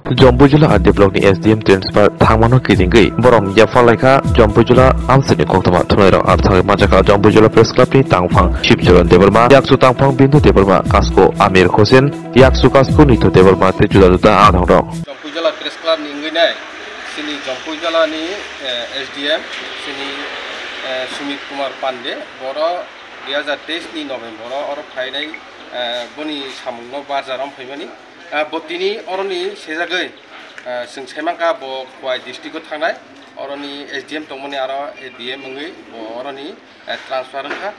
Jompo Jula Adi Blog ni SDM transfer thangmano kidingai borom yapalaika Jompo Jula amsini koktama thonai rok arthang majaka Jompo Jula Press Club ni tangphang Shipcharan Debarma yaksu tangphang Bindu Debarma Kasko Amir Hossein yaksu Kasko Nito Debarma te juda juda adhang rok Jompo Jula Press Club ni ngai nai sini Jompo Jula ni SDM sini Sumit Kumar Pande boro 2023 ni November oro phainai boni samungno bajaram phaimani botini oroni sejagai sing semangka bo kwai district ko thangnai oroni SDM tongmani aro ADM ngai bo oroni transfer kha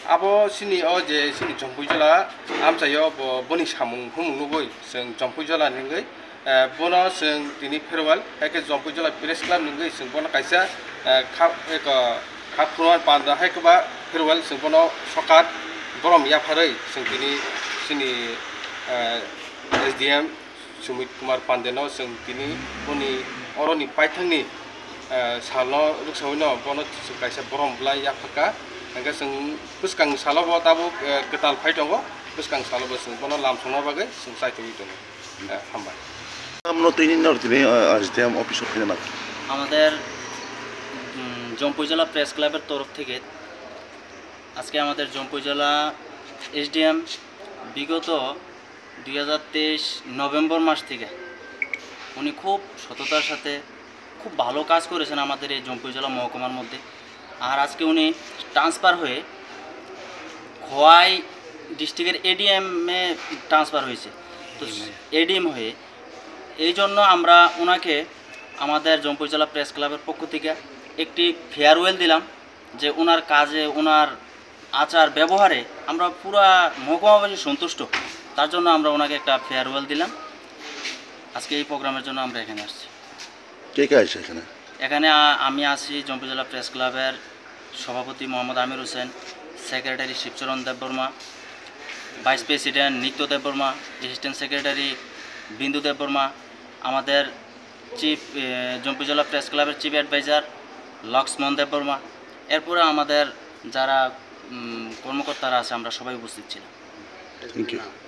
abo sini o je sini Jompo Jula amchayo bo boni samung humnugoi sing Jompo Jula ningai bono sing tini farewell hake Jompo Jula Press Club ningai sing bono kaisa khapruan panda hake ba farewell sing bono sokat borom yafarai sing tini sini SDM Sumit Kumar Pandeno sing tini boni oroni paithangni salno ruksawino bono kaisa borom blai yafaka angka sing puskang salo bo tabu ketal phaitongo puskang salo bo sing bono lamsongno bagai sing saitoi dong hambai আমরা তো ইনি নরতিবে আজদিয়াম office ওখানে না আমাদের জম্পু জেলা press ক্লাবের তরফ থেকে আজকে আমাদের জম্পু জেলা এসডিএম বিগত 2023 নভেম্বর মাস থেকে উনি খুব সততার সাথে খুব ভালো কাজ করেছেন আমাদের এই জম্পু জেলা মহকুমার মধ্যে আর আজকে উনি ট্রান্সফার হয়ে খোয়াই ডিস্ট্রিক্টের এডিএম এ ট্রান্সফার হয়েছে তো এডিএম হয়ে এই জন্য আমরা ওনাকে আমাদের জম্পু জেলা প্রেস ক্লাবের পক্ষ থেকে একটি ফেয়ারওয়েল দিলাম যে ওনার কাজে ওনার আচার ব্যবহারে আমরা পুরা মহকুমাবাসী সন্তুষ্ট তার জন্য আমরা ওনাকে একটা ফেয়ারওয়েল দিলাম আজকে এই প্রোগ্রামের জন্য আমরা এখানে আসছি কে কে আছে এখানে এখানে আমি আছি জম্পু জেলা প্রেস ক্লাবের সভাপতি Mohammad Amir Hossain secretary Shibcharan Debbarma vice president Nitya Debbarma assistant secretary বিন্দু দেববর্মা আমাদের চিফ জম্পু জেলা প্রেস ক্লাবের চিফ অ্যাডভাইজার লক্ষ্মণ দেববর্মা এরপরে আমাদের যারা কর্মকর্তারা আছে আমরা সবাই উপস্থিত ছিলাম থ্যাংক ইউ